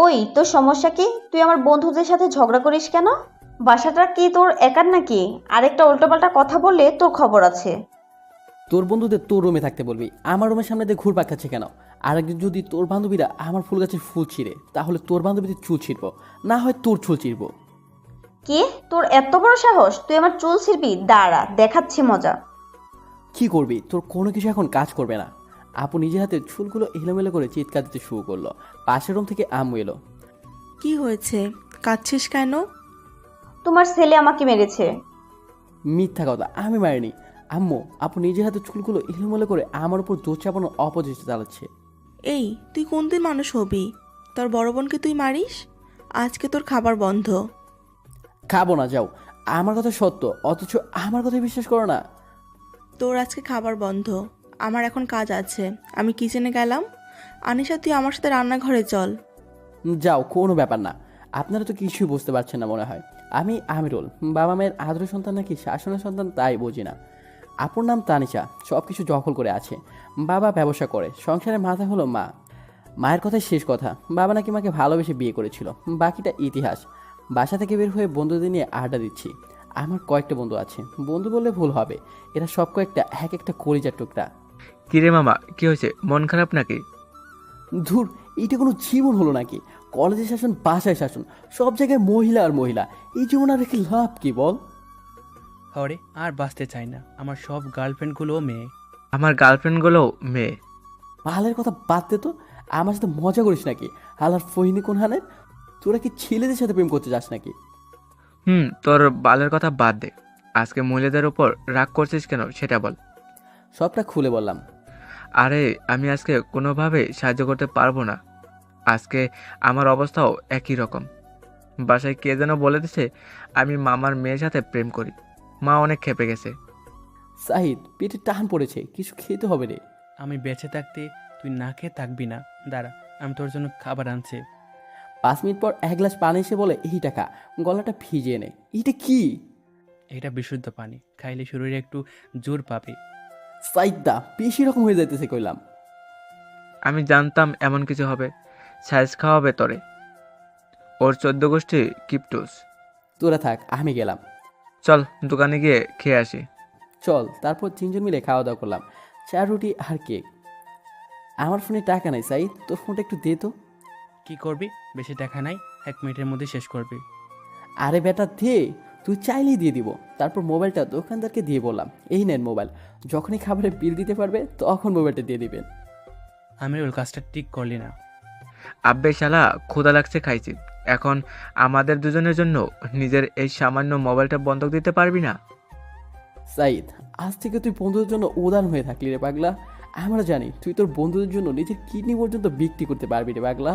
ওই তোর সমস্যা কি? তুই আমার বন্ধুদের সাথে ঝগড়া করিস কেন? বাসাটা কি তোর একার নাকি? আরেকটা উল্টোপাল্টা কথা বললে তোর খবর আছে। তোর বন্ধুদের তোর রুমে থাকতে বলবি, আমার রুমের সামনে দিয়ে ঘুরপাক খাচ্ছে কেন? আর একদিন যদি তোর বান্ধবীরা আমার ফুল গাছের ফুল ছিঁড়ে, তাহলে তোর বান্ধবীদের চুল ছিঁড়বো, না হয় তোর চুল ছিঁড়বো। কি? তোর এত বড় সাহস? তুই আমার চুল ছিঁড়বি? দাঁড়া, দেখাচ্ছি মজা। কি করবি? তোর কোনো কিছু এখন কাজ করবে না। আপু নিজের হাতে চুলগুলো এলোমেলো করে চিৎকার দিতে শুরু করলো। পাশের রুম থেকে আম্মু এলো। কি হয়েছে? কাঁদছিস কেন? তোমার ছেলে আমাকে মেরেছে। মিথ্যা কথা, আমি মারিনি। আম্মু, আপু নিজের হাতে চুলগুলো এলোমেলো করে আমার উপর দোষ চাপানোর অপচেষ্টা চালাচ্ছে। এই, তুই কোন দিন মানুষ হবি? তোর বড় বোনকে তুই মারিস? আজকে তোর খাবার বন্ধ। খাবো না, যাও। আমার কথা সত্য, অথচ আমার কথা বিশ্বাস করো না। তোর আজকে খাবার বন্ধ। আমার এখন কাজ আছে, আমি কিচেনে গেলাম। আনিশা, তুই আমার সাথে রান্নাঘরে চল। যাও, কোনো ব্যাপার না। আপনারা তো কিছুই বুঝতে পারছেন না মনে হয়। আমি আমিরুল, বাবা মায়ের আদরের সন্তান নাকি শাসনের সন্তান তাই বুঝি না। আপুর নাম তানিশা, সব কিছু দখল করে আছে। বাবা ব্যবসা করে, সংসারের মাথা হলো মা। মায়ের কথাই শেষ কথা, বাবা নাকি মাকে ভালোবেসে বিয়ে করেছিল, বাকিটা ইতিহাস। বাসা থেকে বের হয়ে বন্ধুদের নিয়ে আড্ডা দিচ্ছি। আমার কয়েকটা বন্ধু আছে, বন্ধু বললে ভুল হবে, এরা সব কয়েকটা এক একটা কলিজার টুকরা। কিরে মামা, কি হয়েছে? মন খারাপ নাকি? ধুর, এইটা কোনো জীবন হলো নাকি? কলেজে শাসন, বাসায় শাসন, সব জায়গায় মহিলা আর মহিলা। এই জীবন আর রেখে লাভ কি বল? হরে আর বাঁচতে চাই না, আমার সব গার্লফ্রেন্ডগুলোও মেয়ে। আমার গার্লফ্রেন্ডগুলোও মেয়ে। হালের কথা বাদ দে তো, আমার সাথে মজা করিস নাকি? হালার ফহিনি কোন হালের? তোরা কি ছেলেদের সাথে প্রেম করতে যাস নাকি? তোর বালের কথা বাদ দে। আজকে মহিলাদের ওপর রাগ করছিস কেন সেটা বল। সবটা খুলে বললাম। আরে আমি আজকে কোনোভাবে সাহায্য করতে পারবো না। আজকে আমার অবস্থাও একই রকম। বাসায় কে যেন বলে দিছে আমি মামার মেয়ের সাথে প্রেম করি। মা অনেক ক্ষেপে গেছে। সাহিদ, পেটে টান পড়েছে, কিছু খেতে হবে রে। আমি বেঁচে থাকতে তুই না খেয়ে থাকবি না। দাঁড়া, আমি তোর জন্য খাবার আনছি। 5 মিনিট পর এক গ্লাস পানি এসে বলে, এই টাকা, গলাটা ভিজিয়ে নে। এইটা কি? এটা বিশুদ্ধ পানি, খাইলে শরীরে একটু জোর পাবে। সাইদা বেশি রকম হয়ে যাইতেছে কইলাম। আমি জানতাম এমন কিছু হবে। সাইজ খাওয়াবে তরে। ওর 14 গোষ্ঠী কিপটুস। তোরা থাক, আমি গেলাম। চল দোকানে গিয়ে খেয়ে আসি। চল। তারপর তিনজন মিলে খাওয়া দাওয়া করলাম, চা রুটি আর কেক। আমার ফোনে টাকা নাই সাইদ, তোর ফোনটা একটু দে তো। কি করবি? বেশি টাকা নাই, 1 মিনিটের মধ্যে শেষ করবি। আরে বেটা দে, তুই চাইলেই দিয়ে দিব। তারপর মোবাইলটা দোকানদারকে দিয়ে বললাম, এই নেন মোবাইল, যখনই খাবারের বিল দিতে পারবে তখন মোবাইলটা দিয়ে দিবেন। আমি ওর কাজটা ঠিক করলি না। আব্বে শালা ক্ষুধা লাগছে, খাইছি। এখন আমাদের দুজনের জন্য নিজের এই সামান্য মোবাইলটা বন্ধক দিতে পারবি না? সাইদ, আজ থেকে তুই বন্ধুদের জন্য উদাহরণ হয়ে থাকলি রে পাগলা। আমরা জানি তুই তোর বন্ধুদের জন্য নিজের কিডনি পর্যন্ত বিক্রি করতে পারবি রে পাগলা।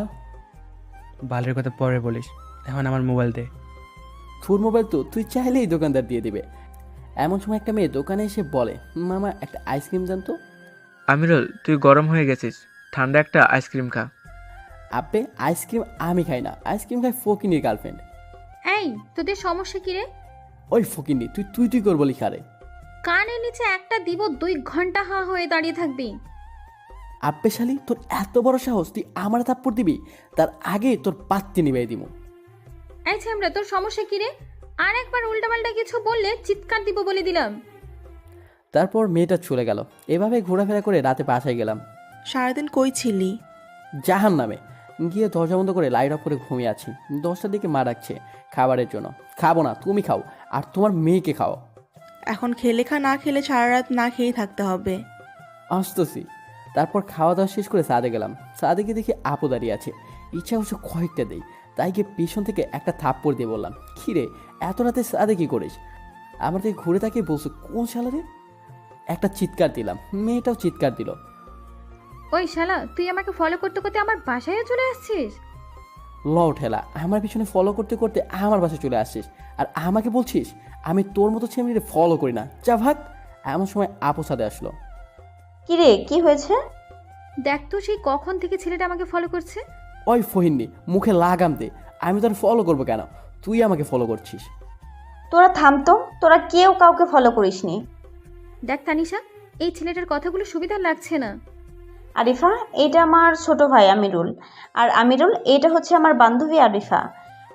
বালের কথা পরে বলিস, এখন আমার মোবাইল দে। তোর মোবাইল তো তুই চাইলেই দোকানদার দিয়ে দিবে। এমন সময় একটা মেয়ে দোকানে এসে বলে, মামা একটা আইসক্রিম দেন তো। আমিরুল, তুই গরম হয়ে গেছিস, ঠান্ডা একটা আইসক্রিম খা। আপে, আইসক্রিম আমি খাই না, আইসক্রিম খাই ফকিনির গার্লফ্রেন্ড। এই, তোদের সমস্যা কি রে? ওই ফকিনি, তুই তুই তুই কর বলি খারে। কানের নিচে একটা দিব, 2 ঘন্টা হা হয়ে দাঁড়িয়ে থাকবি। আপে শালি, তোর এত বড় সাহস, তুই আমার থাপ্পড় দিবি? তার আগে তোর পাত্তি নিবাই দিব। এই ছেমরা, তোর সমস্যা কি রে? আর একবার উল্টাপাল্টা কিছু বললে চিৎকার দিব বলে দিলাম। তারপর মেয়েটা চলে গেল। এভাবে ঘোরাফেরা করে রাতে বাসায় গেলাম। সারাদিন কই ছিলি? জাহান নামে। গিয়ে দরজা বন্ধ করে লাইট অফ করে ঘুমিয়ে আছি। 10টার দিকে মা ডাকছে খাবারের জন্য। খাবো না, তুমি খাও, আর তোমার মেয়েকে খাও। এখন খেলে খা, না খেলে সারা রাত না খেয়েই থাকতে হবে। আসতেছি। তারপর খাওয়া দাওয়া শেষ করে সাদে গেলাম। সাদে গিয়ে দেখি আপু দাঁড়িয়ে আছে। ইচ্ছা হচ্ছে কয়েকটা দেই, তাই গিয়ে পিছন থেকে একটা থাপ্পড় দিয়ে বললাম, খিরে এত রাতে সাদে কি করিস? আমার থেকে ঘুরে তাকিয়ে বলছো, কোন শালারে? একটা চিৎকার দিলাম, মেয়েটাও চিৎকার দিল। ওই শালা, তুই আমাকে ফলো করতে করতে আমার বাসায় চলে আসছিস? লও ঠেলা, আমার পিছনে ফলো করতে করতে আমার বাসায় চলে আসছিস, আর আমাকে বলছিস আমি তোর মতো ছেলেমেয়েদের ফলো করি না? যা ভাগ। এমন সময় আপু সাদে আসলো। কিরে, কি হয়েছে? দেখ তো, সেই কখন থেকে ছেলেটা আমাকে ফলো করছে। ওই ফহিন্নি, মুখে লাগাম দে। আমি তোর ফলো করবো কেন? তুই আমাকে ফলো করছিস। তোরা থামতো, তোরা কেউ কাউকে ফলো করিসনি। দেখ তানিশা, এই ছেলেটার কথাগুলো সুবিধা লাগছে না। আরিফা, এটা আমার ছোট ভাই আমিরুল। আর আমিরুল, এটা হচ্ছে আমার বান্ধবী আরিফা।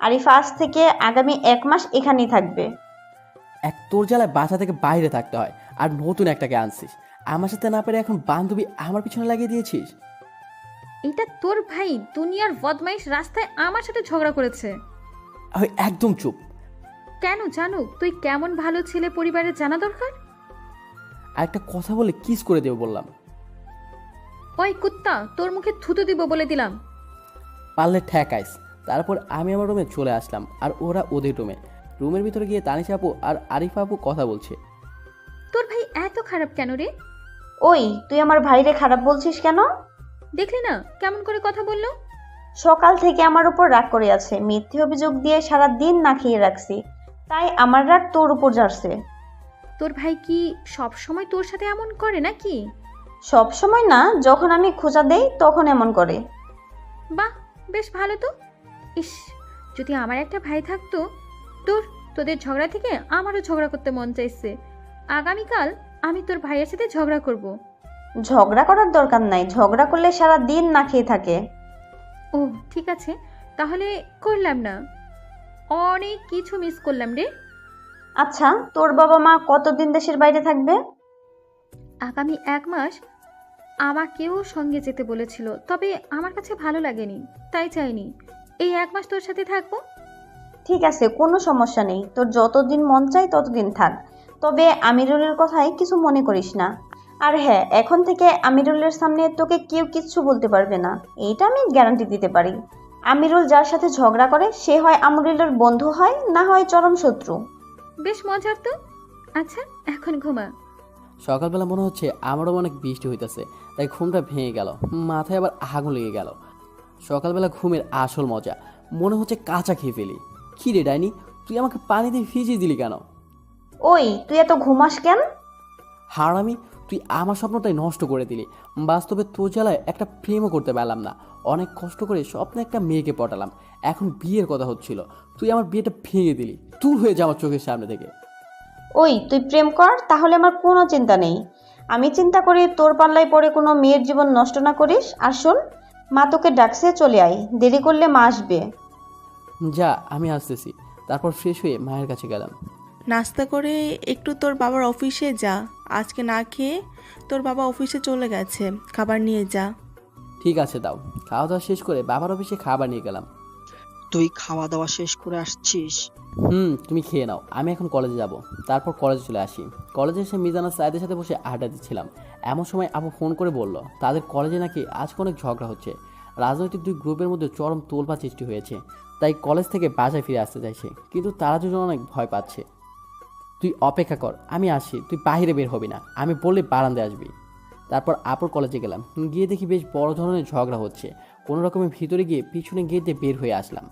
আরিফা আজ থেকে আগামী 1 মাস এখানেই থাকবে। এক তোর জ্বালায় বাসা থেকে বাইরে থাকতে হয়, আর নতুন একটাকে আনছিস। আমার সাথে না পেরে এখন বান্ধবী আমার পিছনে লাগিয়ে দিয়েছিস। এটা তোর ভাই দুনিয়ার বদমাইশ, রাস্তায় আমার সাথে ঝগড়া করেছে। আমি একদম চুপ। কেন জানুক তুই কেমন ভালো ছেলে পরিবারের জানা দরকার। আর একটা কথা বলে কিস করে দেবো বললাম। ওই কুত্তা, তোর মুখে থুতু দিব বলে দিলাম। পারলে ঠেকাইস। তারপর আমি আমার রুমে চলে আসলাম, আর ওরা ওদের রুমের ভিতরে গিয়ে তানিশা আপু আর আরিফা আপু কথা বলছে। তোর ভাই এত খারাপ কেন রে? ওই, তুই আমার ভাইরে খারাপ বলছিস কেন? দেখলি না কেমন করে কথা বললো? সকাল থেকে আমার উপর রাগ করে আছে, মিথ্যে অভিযোগ দিয়ে সারা দিন না খেয়ে রাখছি, তাই আমার রাগ তোর উপর ঝাড়ছে। তোর ভাই কি সব সময় তোর সাথে এমন করে নাকি? সব সময় না, যখন আমি খোঁচা দেই তখন এমন করে। বাহ, বেশ ভালো তো। ইস, যদি আমার একটা ভাই থাকতো। তোদের ঝগড়া থেকে আমারও ঝগড়া করতে মন চাইছে। আগামীকাল আমি তোর ভাইয়ের সাথে ঝগড়া করব। ঝগড়া করার দরকার নাই, ঝগড়া করলে সারা দিন না খেয়ে থাকে। ও ঠিক আছে, তাহলে করলাম না। অনেক কিছু মিস করলাম রে। আচ্ছা, তোর বাবা মা কতদিন দেশের বাইরে থাকবে? আগামী 1 মাস। আমাকেও সঙ্গে যেতে বলেছিল, তবে আমার কাছে ভালো লাগেনি, তাই চাইনি। এই 1 মাস তোর সাথে থাকবো। ঠিক আছে, কোনো সমস্যা নেই, তোর যতদিন মন চায় ততদিন থাক। তবে আমিরুলের কথায় কিছু মনে করিস না। আর হ্যাঁ, এখন থেকে আমিরুলের সামনে তোকে কেউ কিচ্ছু বলতে পারবে না, এইটা আমি গ্যারান্টি দিতে পারি। আমিরুল যার সাথে ঝগড়া করে সে হয় আমিরুলের বন্ধু হয়, না হয় চরম শত্রু। বেশ মজার তো। আচ্ছা, এখন ঘুমা। সকালবেলা মনে হচ্ছে আমারও অনেক বৃষ্টি হইতেছে, তাই ঘুমটা ভেঙে গেল। মাথায় আবার আগুন লেগে গেল। সকালবেলা ঘুমের আসল মজা মনে হচ্ছে কাঁচা খেয়ে ফেলি। কি রে ডাইনি, তুই আমাকে পানি দিয়ে ভিজিয়ে দিলি কেন? ওই, তুই এত ঘুমাস কেন? হারামি, তুই আমার স্বপ্নটাই নষ্ট করে দিলি। বাস্তবে তোর জ্বালায় একটা প্রেমও করতে পারলাম না। অনেক কষ্ট করে স্বপ্নে একটা মেয়েকে পটালাম, এখন বিয়ের কথা হচ্ছিল, তুই আমার বিয়েটা ভেঙে দিলি। দূর হয়ে যা আমার চোখের সামনে থেকে। ওই, তুই প্রেম কর, তাহলে আমার কোনো চিন্তা নেই। আমি চিন্তা করি তোর পাল্লায় পড়ে কোনো মেয়ের জীবন নষ্ট না করিস। আর শোন, মা তোকে ডাকছে, চলে আয়, দেরি করলে মা আসবে। যা, আমি আসতেছি। তারপর ফ্রেশ হয়ে মায়ের কাছে গেলাম। নাস্তা করে একটু তোর বাবার অফিসে যা। আজকে না খেয়ে তোর বাবা অফিসে চলে গেছে, খাবার নিয়ে যা। ঠিক আছে, দাও। খাওয়া দাওয়া শেষ করে বাবার অফিসে খাবার নিয়ে গেলাম। তুই খাওয়া দাওয়া শেষ করে আসছিস? তুমি খেয়ে নাও, আমি এখন কলেজে যাব। তারপর কলেজে চলে আসি। কলেজে এসে মিজান আর সাইদের সাথে বসে আড্ডা দিচ্ছিলাম। এমন সময় আপু ফোন করে বলল তাদের কলেজে নাকি আজকে অনেক ঝগড়া হচ্ছে। রাজনৈতিক দুই গ্রুপের মধ্যে চরম তোলপাড় সৃষ্টি হয়েছে, তাই কলেজ থেকে বাসায় ফিরে আসতে চাইছে, কিন্তু তারা দুজন অনেক ভয় পাচ্ছে। তুই অপেক্ষা কর, আমি আসি, তুই বাইরে বের হবি না, আমি বললে বারান্দায় আসবি। তারপর আপুর কলেজে গেলাম। গিয়ে দেখি বেশ বড় ধরনের ঝগড়া হচ্ছে। কোনো রকমের ভিতরে গিয়ে পিছনে গেট দিয়ে বের হয়ে আসলাম।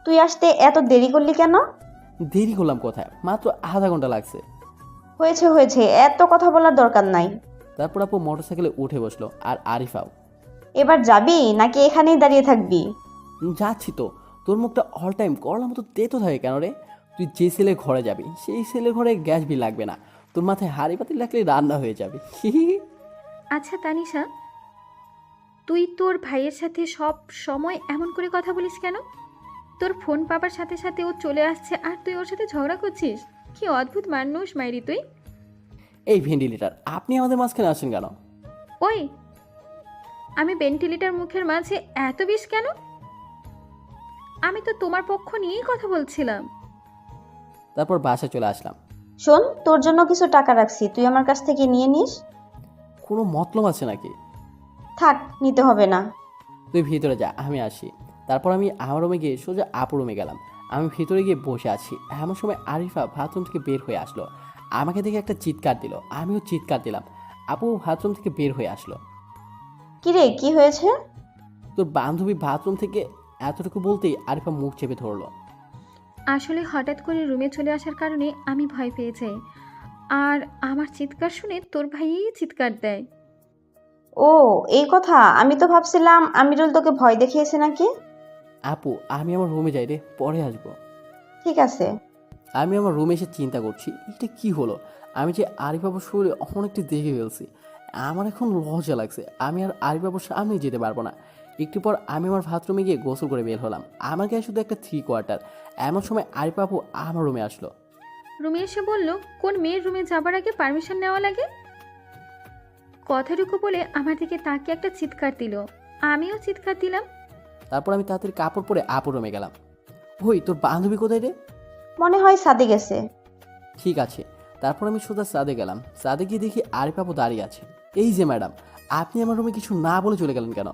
তুই আসতে এত দেরি করলি কেন? দেরি করলাম কোথায়, মাত্র আধা ঘন্টা লাগছে। হয়েছে হয়েছে, এত কথা বলার দরকার নাই। তারপর আপু মোটরসাইকেলে উঠে বসলো, আর আরিফাও। এবার যাবি নাকি এখানেই দাঁড়িয়ে থাকবি? যাচ্ছি তো। তোর মুখটা অল টাইম করলার মতো তেতো থাকে কেন রে? তুই যে ছেলে ঘরে যাবি সেই ছেলে ঘরে গ্যাস বিল লাগবে না, তোর মাথায় হাঁড়ি পাতিল লাগলে রান্না হয়ে যাবে। আচ্ছা তানিশা, তুই তোর ভাইয়ের সাথে সব সময় এমন করে কথা বলিস কেন? তোর ফোন পাবার সাথে সাথে ও চলে আসছে আর তুই ওর সাথে ঝগড়া করছিস। কি অদ্ভুত মানুষ মাইরি তুই। এই ভেন্টিলেটার, আপনি আমাদের মাঝখানে আসেন কেন? ওই, আমি ভেন্টিলেটর মুখের মাঝে এত বিষ কেন? আমি তো তোমার পক্ষ নিয়েই কথা বলছিলাম। তারপর বাসায় চলে আসলাম। শোন, তোর জন্য কিছু টাকা রাখছি, তুই আমার কাছ থেকে নিয়ে নিস। কোনো মতলব আছে নাকি? থাক, নিতে হবে না। তুই ভিতরে যা, আমি আসি। তারপর আমি আমার রুমে গিয়ে সোজা আপুর রুমে গেলাম। আমি ভিতরে গিয়ে বসে আছি, এমন সময় আরিফা বাথরুম থেকে বের হয়ে আসলো। আমাকে দেখে একটা চিৎকার দিল, আমিও চিৎকার দিলাম। আপু বাথরুম থেকে বের হয়ে আসলো। কিরে, কি হয়েছে? তোর বান্ধবী বাথরুম থেকে, এতটুকু বলতেই আরিফা মুখ চেপে ধরলো। আসলে হঠাৎ করে রুমে চলে আসার কারণে আমি ভয় পেয়ে যাই, আর আমার চিৎকার শুনে তোর ভাইই চিৎকার দেয়। ও, এই কথা। আমি তো ভাবছিলাম আমিরুল তোকে ভয় দেখিয়েছে নাকি। আপু, আমি আমার রুমে যাই রে, পরে আসবো। ঠিক আছে। আমি আমার রুমে এসে চিন্তা করছি এটা কি হলো। আমি যে আরিফ আপুর শরীরে অনেকটি দেখে ফেলছি। আমার এখন লজ্জা লাগছে। আমি আর আরিফাপুর সামনে যেতে পারবো না। একটু পর আমি আমার বাথরুমে গিয়ে গোসল করে বের হলাম। আমার গায়ে শুধু একটা 3/4। এমন সময় আরিফাপু আমার রুমে আসলো। রুমে এসে বলল, কোন মেয়ের রুমে যাবার আগে পারমিশন নেওয়া লাগে? কথাটুকু বলে আমার দিকে তাকে একটা চিৎকার দিল। আমিও চিৎকার দিলাম। তারপর আমি তাড়াতাড়ি কাপড় পরে আপুর রুমে গেলাম। ওই তোর বান্ধবী কোথায় রে? মনে হয় সাদে গেছে। ঠিক আছে। তারপর আমি সোজা সাদে গেলাম। সাদে গিয়ে দেখি আরিফ আপু দাঁড়িয়ে আছে। এই যে ম্যাডাম, আপনি আমার রুমে কিছু না বলে চলে গেলেন কেন?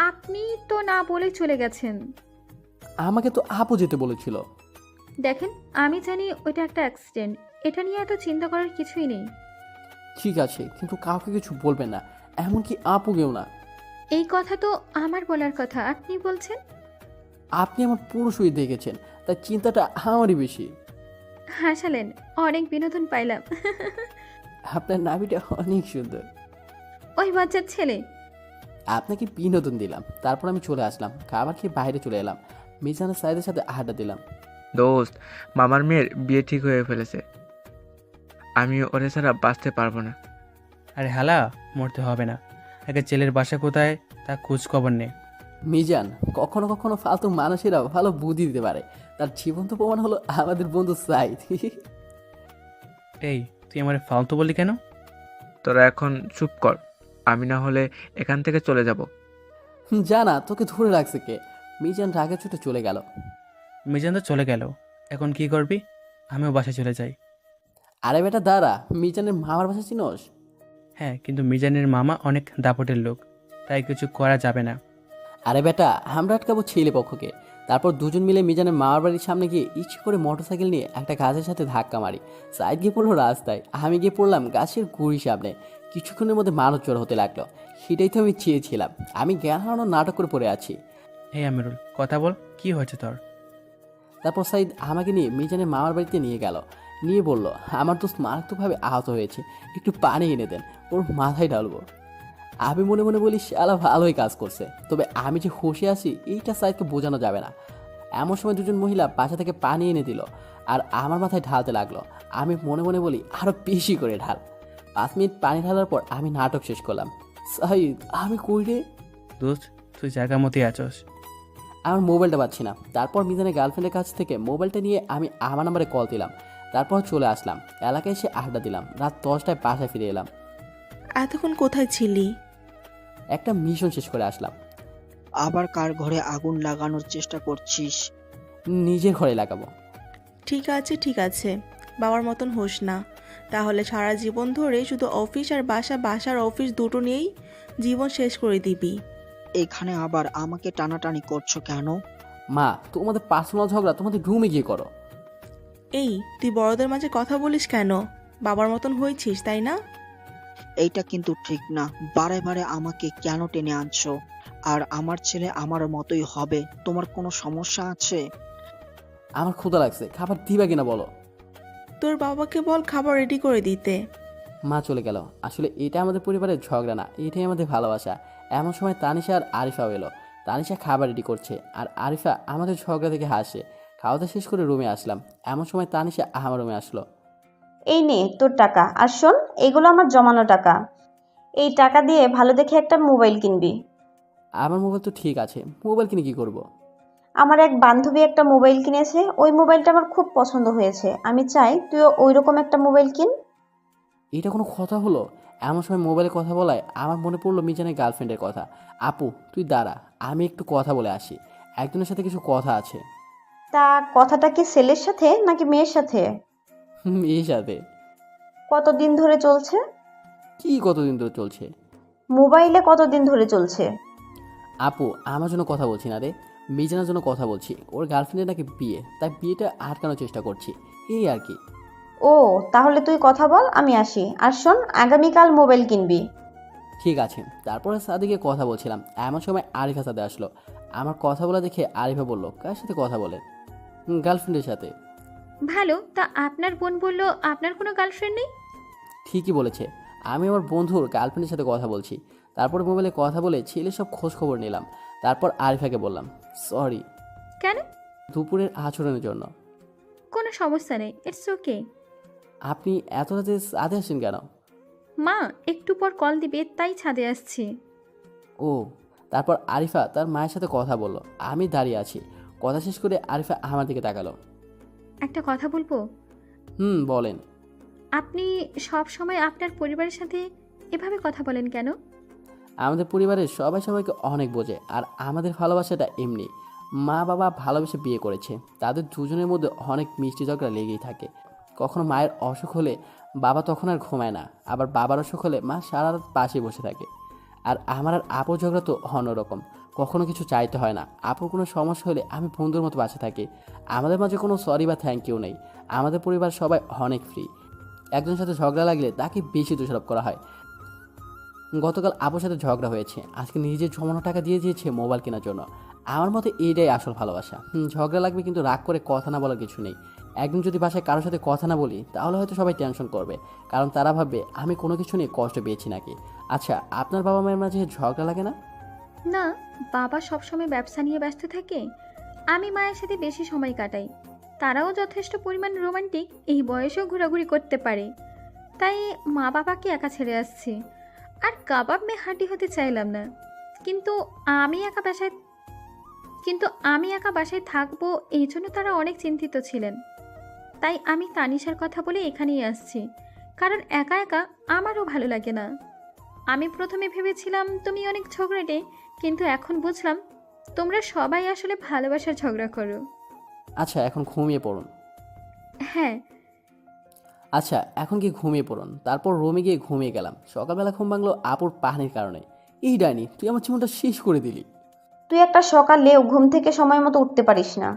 আপনি তো না বলে চলে গেছেন। আমাকে তো আপু যেতে বলেছিল। দেখেন, আমি জানি ওইটা একটা অ্যাক্সিডেন্ট। এটা নিয়ে এত চিন্তা করার কিছুই নেই। ঠিক আছে, কিন্তু কাউকে কিছু বলবেন না, এমনকি আপুকেও না। এই কথা তো আমার বলার কথা, আপনি বলছেন। আপনি আমার পুরো শরীর দেখেছেন, তাই চিন্তাটা আমারই বেশি। হাসালেন, অনেক বিনোদন পাইলাম। আপনার নাভিটা অনেক সুন্দর। ওই বাচ্চার ছেলে। আপনাকে বিনোদন দিলাম। তারপর আমি চলে আসলাম, খাবার খেয়ে বাইরে চলে এলাম। মিজানের সাইদের সাথে আড্ডা দিলাম। দোস্ত, মামার মেয়ের বিয়ে ঠিক হয়ে ফেলেছে। আমি ওরে ছাড়া বাঁচতে পারবো না। আরে হালা, মরতে হবে না। আগে ছেলের বাসা কোথায় তা খোঁজ খবর নে। মিজান, কখনো কখনো ফালতু মানুষেরা ভালো বুদ্ধি দিতে পারে। তার জীবন্ত প্রমাণ হলো আমাদের বন্ধু সাইদ। এই, তুই আমার ফালতু বললি কেন? তোরা এখন চুপ কর, আমি না হলে এখান থেকে চলে যাব। জানা তোকে ধরে রাখছে কে? মিজান রাগে ছুটে চলে গেল। মিজান তো চলে গেল, এখন কি করবি? আমিও বাসায় চলে যাই। আরে বেটা দাঁড়া, মিজানের মামার বাসা চিনোস? হ্যাঁ, কিন্তু মিজানের মামা অনেক দাপটের লোক, তাই কিছু করা যাবে না। আরে বেটা, আমরা আটকাবো ছেলে পক্ষকে। তারপর দুজন মিলে মিজানের মামার বাড়ির সামনে গিয়ে ইচ্ছে করে মোটরসাইকেল নিয়ে একটা গাছের সাথে ধাক্কা মারি। সাইড গিয়ে পড়লো রাস্তায়, আমি গিয়ে পড়লাম গাছের গুড়ির সামনে। কিছুক্ষণের মধ্যে মানুষ জড়ো হতে লাগলো। সেটাই তো আমি চেয়েছিলাম। আমি জ্ঞান হারানোর নাটক করে পড়ে আছি। এই আমিরুল, কথা বল, কি হয়েছে তোর? তারপর সাইদ আমাকে নিয়ে মিজানের মামার বাড়িতে নিয়ে গেল। নিয়ে বলল, আমার দোস্ত মারাত্মকভাবে আহত হয়েছে, একটু পানি এনে দেন, ওর মাথায় ঢালবো। আমি মনে মনে বলি, শালা ভালোই কাজ করছে। তবে আমি যে হুঁশে আছি এইটা সাইদকে বোঝানো যাবে না। এমন সময় দুজন মহিলা বাসা থেকে পানি এনে দিল আর আমার মাথায় ঢালতে লাগলো। আমি মনে মনে বলি, আরো বেশি করে ঢাল। 5 মিনিট পানি ঢালার পর আমি নাটক শেষ করলাম। সাইদ, আমি কই রে? দোস্ত, তুই জায়গা মতোই আছস। আমার মোবাইলটা পাচ্ছি না। তারপর মিজানের গার্লফ্রেন্ডের কাছ থেকে মোবাইলটা নিয়ে আমি আমার নাম্বারে কল দিলাম। তারপর চলে আসলাম এলাকায়, এসে আড্ডা দিলাম। রাত 10টায় বাসায় ফিরে এলাম। এতক্ষণ কোথায় ছিলি? একটা মিশন শেষ করে আসলাম। আবার কার ঘরে আগুন লাগানোর চেষ্টা করছিস? নিজের ঘরে লাগাবো। ঠিক আছে ঠিক আছে, বাবার মতন হোস না। তাহলে সারা জীবন ধরে শুধু অফিস আর বাসা, বাসার অফিস দুটো নিয়েই জীবন শেষ করে দিবি। এখানে আবার আমাকে টানাটানি করছো কেন? মা, তোমাদের পার্সোনাল ঝগড়া তোমাদের রুমে গিয়ে করো। এই, তুই বড়দের মাঝে কথা বলিস কেন? বাবার মতন হয়েছিস, তাই না? এইটা কিন্তু ঠিক না। বারে বারে আমাকে কেন টেনে আনছো? আর আমার ছেলে আমার মতোই হবে, তোমার কোনো সমস্যা আছে? আমার ক্ষুধা লাগছে, খাবার দিবা কিনা বলো। তোর বাবাকে বল খাবার রেডি করে দিতে। মা চলে গেল। আসলে এটা আমাদের পরিবারের ঝগড়া না, এটাই আমাদের ভালোবাসা। এমন সময় তানিশা আর আরিফাও এলো। তানিশা খাবার রেডি করছে আর আরিফা আমাদের ঝগড়া থেকে হাসে। খাওয়া দাওয়া শেষ করে রুমে আসলাম। এমন সময় তানিশা আমার রুমে আসলো। এই নে তোর টাকা, আর শোন, এগুলো আমার জমানো টাকা। এই টাকা দিয়ে ভালো দেখে একটা মোবাইল কিনবি। আমার মোবাইল তো ঠিক আছে, মোবাইল কিনে কি করব? আমার এক বান্ধবী একটা মোবাইল কিনেছে, ওই মোবাইলটা আমার খুব পছন্দ হয়েছে। আমি চাই তুইও ওই রকম একটা মোবাইল কিন। এটা কোনো কথা হলো? এমন সময় মোবাইলে কথা বলায় আমার মনে পড়লো মিজানের গার্লফ্রেন্ডের কথা। আপু তুই দাঁড়া, আমি একটু কথা বলে আসি, একজনের সাথে কিছু কথা আছে। তা কথাটা কি ছেলের সাথে নাকি মেয়ের সাথে? এই সাথে। কতদিন ধরে চলছে? কি কতদিন ধরে চলছে? মোবাইলে কতদিন ধরে চলছে? আপু আমার জন্য কথা বলছি না রে, মিজানের জন্য কথা বলছি। ওর গার্লফ্রেন্ডের নাকি বিয়ে, তাই বিয়েটা আটকানোর চেষ্টা করছি, এই আর কি। ও, তাহলে তুই কথা বল, আমি আসি। আর শোন, আগামীকাল মোবাইল কিনবি। ঠিক আছে। তারপরে সাদিকে কথা বলছিলাম, এমন সময় আরিফা সাথে আসলো। আমার কথা বলা দেখে আরিফা বলল, কার সাথে কথা বলে? গার্লফ্রেন্ডের সাথে। ভালো, তা আপনার বোন বলল আপনার কোনো গার্লফ্রেন্ড নেই। ঠিকই বলেছে, আমি আমার বন্ধুর গার্লফ্রেন্ডের সাথে কথা বলছি। তারপর মোবাইলে কথা বলে ছেলে সব খোঁজ খবর নিলাম। তারপর আরিফাকে বললাম, সরি কেন? দুপুরের আচরণের জন্য। কোনো সমস্যা নেই, ইটস ওকে। আপনি এত রাতে সাথে আসেন কেন? মা একটু পর কল দিবে, তাই ছাদে আসছি। ও, তারপর আরিফা তার মায়ের সাথে কথা বলল। আমি দাঁড়িয়ে আছি। কথা শেষ করে আরিফা আমার দিকে তাকালো। একটা কথা বলবো? বলেন। আপনি সব সময় আপনার পরিবারের সাথে এভাবে কথা বলেন কেন? আমাদের পরিবারের সবাই সবাইকে অনেক বোঝে, আর আমাদের ভালোবাসাটা এমনি। মা বাবা ভালোবেসে বিয়ে করেছে, তাদের দুজনের মধ্যে অনেক মিষ্টি ঝগড়া লেগেই থাকে। কখনো মায়ের অসুখ হলে বাবা তখন আর ঘুমায় না, আবার বাবার অসুখ হলে মা সারা রাত পাশে বসে থাকে। আর আমার আর আপুর ঝগড়া তো অন্যরকম, কখনো কিছু চাইতে হয় না। আপুর কোনো সমস্যা হলে আমি বন্ধুর মতো পাশে থাকি। আমাদের মাঝে কোনো সরি বা থ্যাংক ইউ নেই। আমাদের পরিবার সবাই অনেক ফ্রি। একজনের সাথে ঝগড়া লাগলে তাকে বেশি দোষারোপ করা হয়। গতকাল আপুর সাথে ঝগড়া হয়েছে, আজকে নিজের জমানো টাকা দিয়ে দিয়েছে মোবাইল কেনার জন্য। আমার মতে এইটাই আসল ভালোবাসা। ঝগড়া লাগবে কিন্তু রাগ করে কথা না বলার কিছু নেই। একদিন যদি বাসায় কারোর সাথে কথা না বলি, তাহলে হয়তো সবাই টেনশন করবে, কারণ তারা ভাববে আমি কোনো কিছু নিয়ে কষ্ট পেয়েছি নাকি। আচ্ছা, আপনার বাবা মায়ের মাঝে ঝগড়া লাগে না? না, বাবা সবসময় ব্যবসা নিয়ে ব্যস্ত থাকে। আমি মায়ের সাথে বেশি সময় কাটাই। তারাও যথেষ্ট পরিমাণ রোমান্টিক, এই বয়সেও ঘোরাঘুরি করতে পারে। তাই মা বাবাকে একা ছেড়ে আসছি। আর কাবাব মে হাঁটি হতে চাইলাম না। কিন্তু আমি একা বাসায় থাকবো, এই জন্য তারা অনেক চিন্তিত ছিলেন। তাই আমি তানিশার কথা বলে এখানেই আসছি, কারণ একা একা আমারও ভালো লাগে না। আমি প্রথমে ভেবেছিলাম তুমি অনেক ঝগড়াটে, কিন্তু এখন বুঝলাম তোমরা সবাই আসলে ভালোবাসার ঝগড়া করো। আচ্ছা, এখন ঘুমিয়ে পড়ুন। হ্যাঁ। আচ্ছা, এখন কি ঘুমিয়ে পড়ুন। তারপর রুমে গিয়ে ঘুমিয়ে গেলাম। সকালবেলা ঘুম ভাঙলো আপুর পানির কারণে। এই ডাইনি, তুই আমার জীবনটা শেষ করে দিলি। তুই একটা সকালেও ঘুম থেকে সময় মতো উঠতে পারিস না।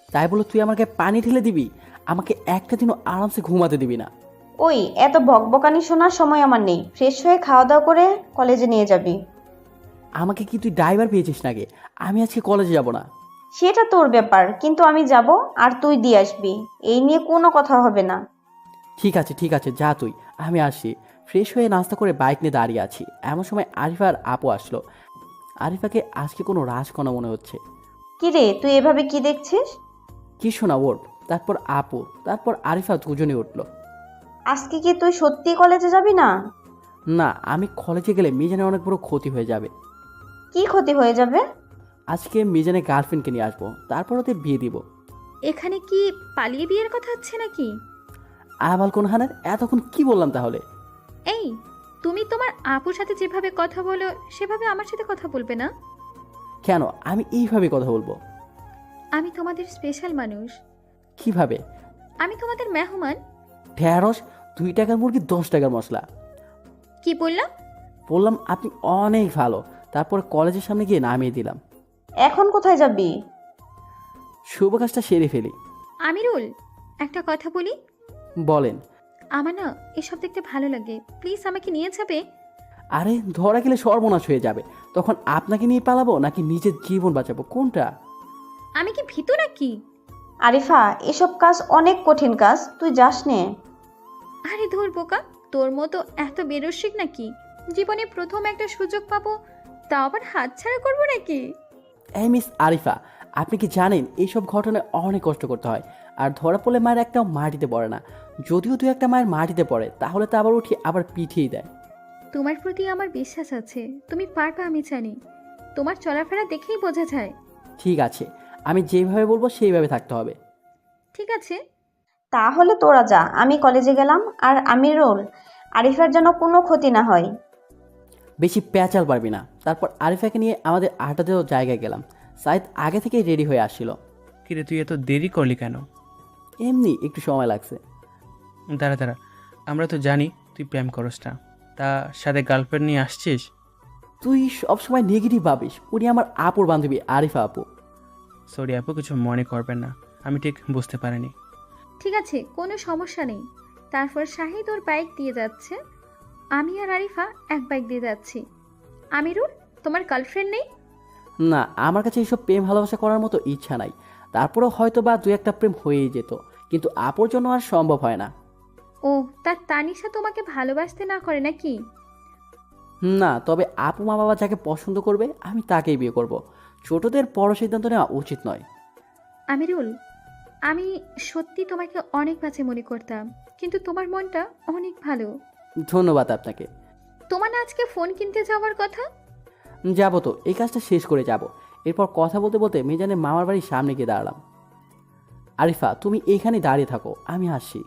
তাই বলে তুই আমাকে পানি ঢেলে দিবি? আমাকে একটা দিনও আরামসে ঘুমাতে দিবি না? ওই, এত বকবকানি শোনার সময় আমার নেই। ফ্রেশ হয়ে খাওয়া দাওয়া করে কলেজে নিয়ে যাবি। আমাকে কি তুই ড্রাইভার পেয়েছিস নাকি? আমি আজকে কলেজে যাব না। সেটা তোর ব্যাপার, কিন্তু আমি যাব আর তুই দিয়ে আসবি। এই নিয়ে কোনো কথা হবে না। ঠিক আছে, যা তুই, আমি আসি। ফ্রেশ হয়ে নাস্তা করে বাইক নিয়ে দাঁড়িয়ে আছি। এমন সময় আরিফা আর আপু আসলো। আরিফাকে আজকে কোনো রাজকন্যা মনে হচ্ছে। কি রে, তুই এভাবে কি দেখছিস? কিছু না, ওঠ। তারপর আপু, তারপর আরিফা দুজনে উঠলো। আজকে কি তুই সত্যি কলেজে যাবি না? না, আমি কলেজে গেলে মিজানের অনেক বড় ক্ষতি হয়ে যাবে। কি ক্ষতি হয়ে যাবে? আজকে মিজানের গার্লফ্রেন্ডকে নিয়ে আসবো, তারপর ওদের বিয়ে দিব। এখানে কি পালিয়ে বিয়ের কথা হচ্ছে নাকি? আবাল কোন হানের, এতক্ষণ কি বললাম তাহলে? এই, তুমি তোমার আপুর সাথে যেভাবে কথা বলো সেভাবে আমার সাথে কথা বলবে না? কেন আমি এইভাবে কথা বলবো? আমি তোমাদের স্পেশাল মানুষ। কিভাবে? আমি তোমাদের মেহমান। ঢেঁড়স 2 টাকার মুরগি 10 টাকার মশলা। কি বললাম? বললাম আপনি অনেক ভালো। তারপর কলেজের সামনে গিয়ে নামিয়ে দিলাম। এখন কোথায় যাবি? শুভ কাজটা সেরে ফেলি। আমিরুল, একটা কথা বলি। বলেন। আমার না এসব দেখতে ভালো লাগে, প্লিজ আমাকে নিয়ে যাবে? আরে, ধরা গেলে সর্বনাশ হয়ে যাবে। তখন আপনাকে নিয়ে পালাবো নাকি নিজের জীবন বাঁচাবো, কোনটা? আমি কি ভীতু নাকি? আরিফা, এসব কাজ অনেক কঠিন কাজ, তুই যাস নে। আরে ধুর বোকা, তোর মতো এত বেরসিক নাকি? জীবনে প্রথম একটা সুযোগ পাবো, তাও আবার হাতছাড়া করবো নাকি? এই মিস আরিফা, আপনি কি জানেন এইসব ঘটনায় অনেক কষ্ট করতে হয়, আর ধরা পড়লে মায়ের একটাও মাটিতে পড়ে না। যদিও দু একটা মায়ের মাটিতে পড়ে, তাহলে তো আবার উঠে আবার পিঠিয়েই দেয়। তোমার প্রতি আমার বিশ্বাস আছে, তুমি পারবে আমি জানি। তোমার চলাফেরা দেখেই বোঝা যায়। ঠিক আছে, আমি যেভাবে বলবো সেইভাবে থাকতে হবে। ঠিক আছে। তাহলে তোরা যা, আমি কলেজে গেলাম। আর আমিরুল, আরিফার যেন কোনো ক্ষতি না হয়। বেশি প্যাচাল পারবি না। তারপর আরিফাকে নিয়ে আমাদের আড্ডা দেওয়ার জায়গায় গেলাম। সাইদ আগে থেকেই রেডি হয়ে আসছিল। কিরে, তুই এত দেরি করলি কেন? এমনি একটু সময় লাগছে। দাঁড়া, আমরা তো জানি তুই প্রেম করস না, তা সাথে গার্লফ্রেন্ড নিয়ে আসছিস? তুই সবসময় নেগেটিভ ভাবিস। উনি আমার আপুর বান্ধবী, আরিফা আপু। সরি আপু, কিছু মনে করবেন না, আমি ঠিক বুঝতে পারিনি। ঠিক আছে, কোনো সমস্যা নেই। তারপর শাহিদ ওর বাইক দিয়ে যাচ্ছে, আমি আর আরিফা এক বাইক দিয়ে যাচ্ছি। আমিরুল, তোমার গার্লফ্রেন্ড নেই? না, আমার কাছে এইসব প্রেম ভালোবাসা করার মতো ইচ্ছা নাই। তারপরেও হয়তো বা দু একটা প্রেম হয়েই যেত, কিন্তু আপুর জন্য আর সম্ভব হয় না। ও, তার তানিশা তোমাকে ভালোবাসতে না করে নাকি? না, তবে আপু মা বাবা যাকে পছন্দ করবে আমি তাকেই বিয়ে করব। ছোটদের বড় সিদ্ধান্ত নেওয়া উচিত নয়। আমিরুল, আমি সত্যি তোমাকে অনেক বাজে মনে করতাম, কিন্তু তোমার মনটা অনেক ভালো। ধন্যবাদ আপনাকে। তোমার না আজকে ফোন কিনতে যাওয়ার কথা? যাবো তো, এই কাজটা শেষ করে যাব। এরপর কথা বলতে বলতে মিজানের মামার বাড়ির সামনে গিয়ে দাঁড়ালাম। আরিফা, তুমি এইখানে দাঁড়িয়ে থাকো, আমি আসছি।